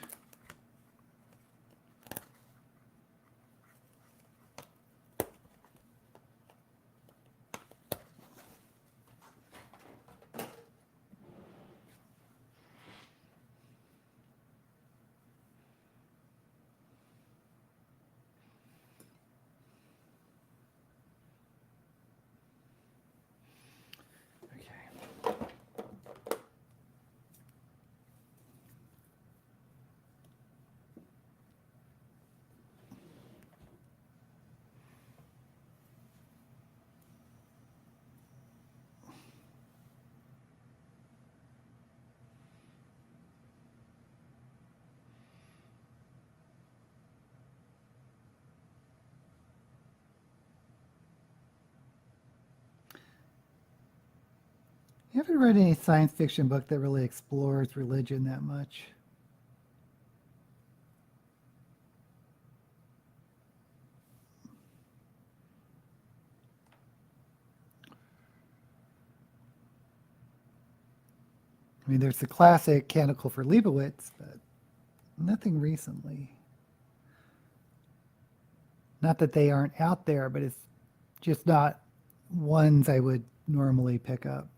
You haven't read any science fiction book that really explores religion that much. I mean, there's the classic Canticle for Leibowitz, but nothing recently. Not that they aren't out there, but it's just not ones I would normally pick up.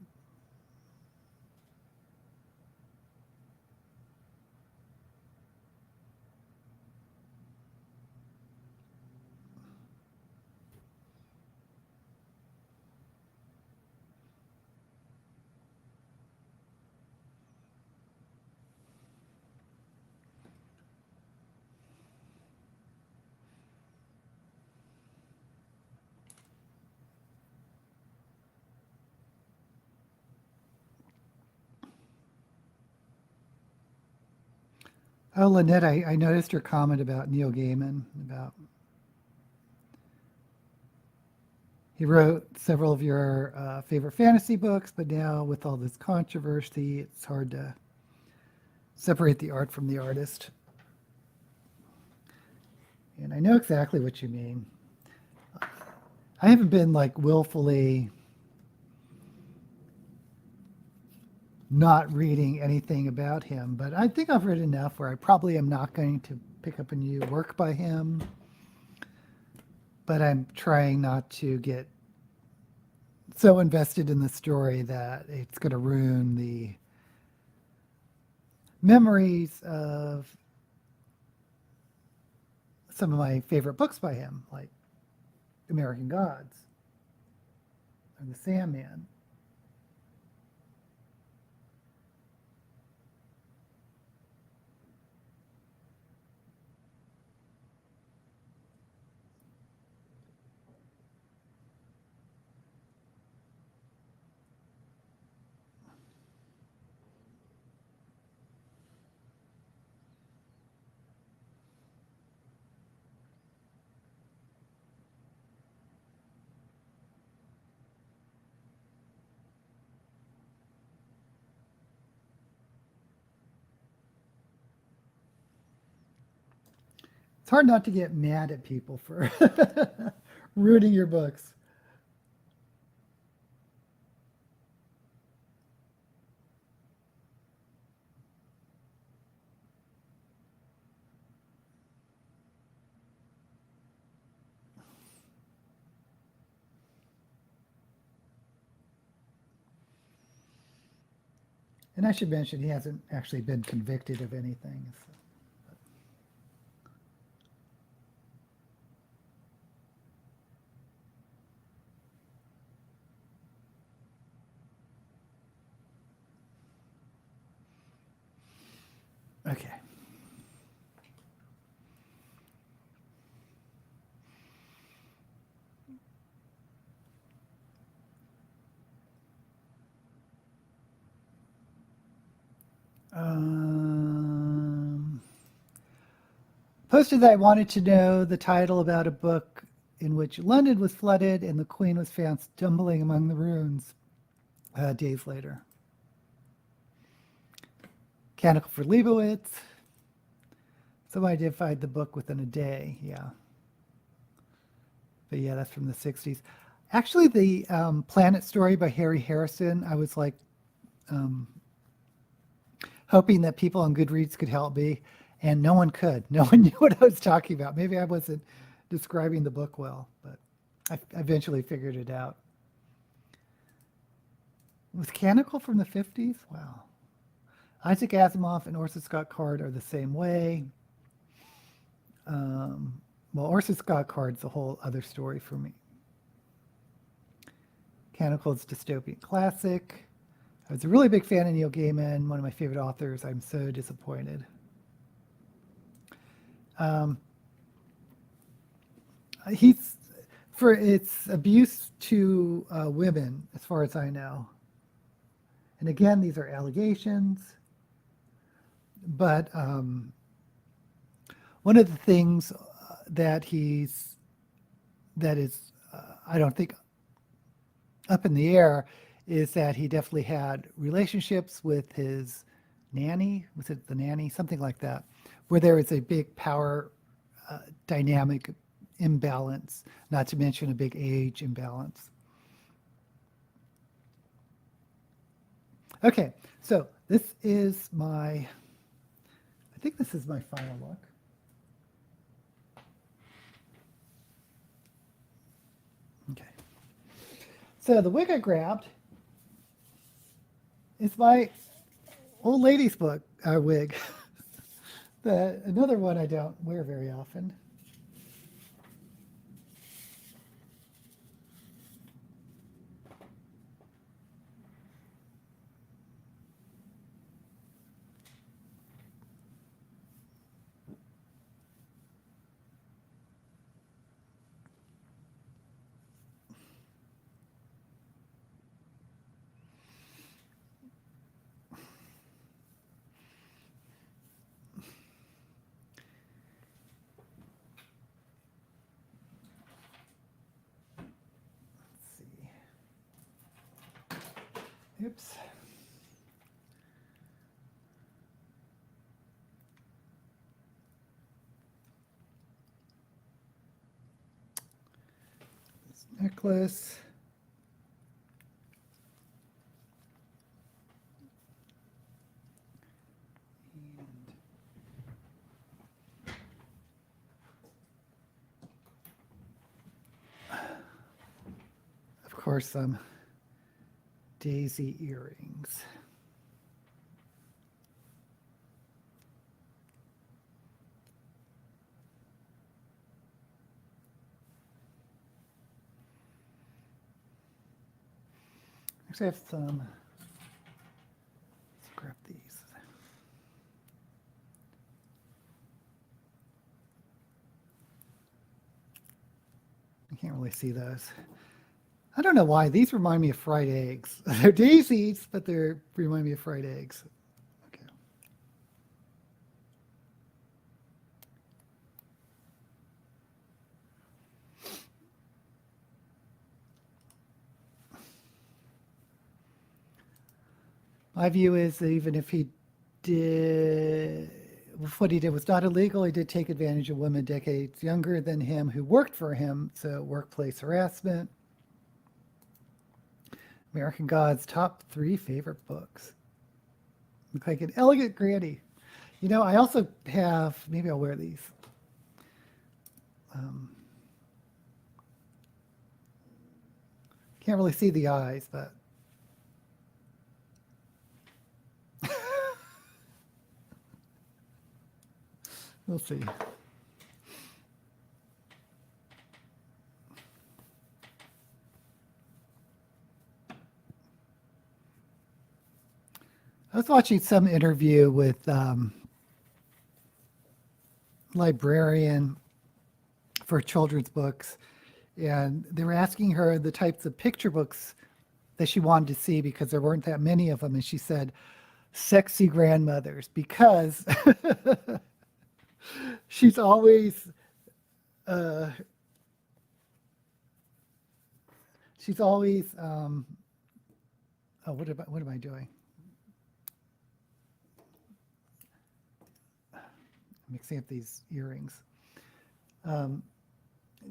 Oh, Lynette, I noticed your comment about Neil Gaiman, about he wrote several of your favorite fantasy books, but now with all this controversy, it's hard to separate the art from the artist. And I know exactly what you mean. I haven't been like willfully not reading anything about him, but I think I've read enough where I probably am not going to pick up a new work by him. But I'm trying not to get so invested in the story that it's going to ruin the memories of some of my favorite books by him, like American Gods or The Sandman. It's hard not to get mad at people for ruining your books. And I should mention he hasn't actually been convicted of anything. So. Okay. Posted that I wanted to know the title about a book in which London was flooded and the Queen was found stumbling among the ruins days later. Canticle for Leibowitz. Somebody did find the book within a day, yeah. But yeah, that's from the 60s. Actually, the Planet Story by Harry Harrison, I was like um, hoping that people on Goodreads could help me, and no one could. No one knew what I was talking about. Maybe I wasn't describing the book well, but I eventually figured it out. Was Canonical from the 50s? Wow. Isaac Asimov and Orson Scott Card are the same way. Well, Orson Scott Card's a whole other story for me. Canonical is dystopian classic. I was a really big fan of Neil Gaiman, one of my favorite authors. I'm so disappointed. He's for its abuse to women, as far as I know. And again, these are allegations. But one of the things that is, I don't think, up in the air is that he definitely had relationships with his nanny. Was it the nanny? Something like that, where there was a big power dynamic imbalance, not to mention a big age imbalance. Okay, so this is I think this is my final look. Okay. So the wig I grabbed is my old lady's book wig. Another one I don't wear very often. Oops. This necklace. And of course, some daisy earrings. Actually, I have some. Let's grab these. I can't really see those. I don't know why. These remind me of fried eggs. They're daisies, but they remind me of fried eggs. Okay. My view is that even if he did, what he did was not illegal, he did take advantage of women decades younger than him who worked for him, so workplace harassment. American God's top 3 favorite books. Look like an elegant granny. You know, I also have, maybe I'll wear these. Can't really see the eyes, but we'll see. I was watching some interview with librarian for children's books, and they were asking her the types of picture books that she wanted to see because there weren't that many of them, and she said sexy grandmothers because she's always oh, what am I doing? Mixing up these earrings.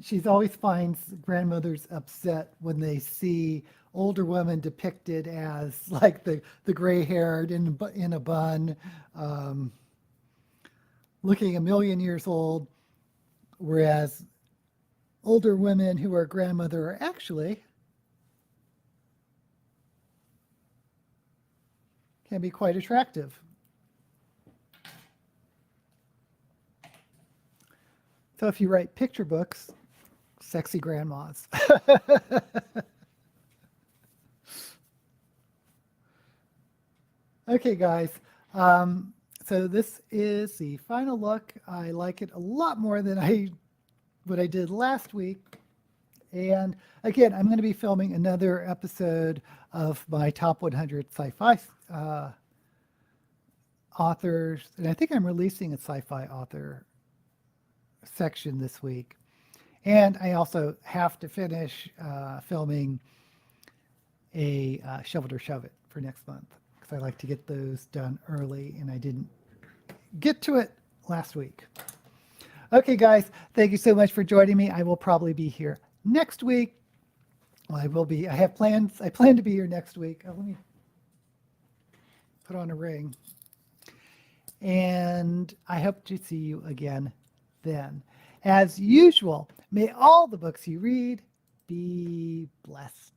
She's always finds grandmothers upset when they see older women depicted as like the gray haired in a bun, um, looking a million years old, whereas older women who are grandmother are actually can be quite attractive. So if you write picture books, sexy grandmas. Okay, guys. So this is the final look. I like it a lot more than what I did last week. And again, I'm going to be filming another episode of my top 100 sci-fi authors, and I think I'm releasing a sci-fi author section this week. And I also have to finish filming a Shove It or Shove It for next month, because I like to get those done early, and I didn't get to it last week. Okay, guys, thank you so much for joining me. I will probably be here next week. Well, I will be. I have plans. I plan to be here next week. Let me put on a ring. And I hope to see you again then. As usual, may all the books you read be blessed.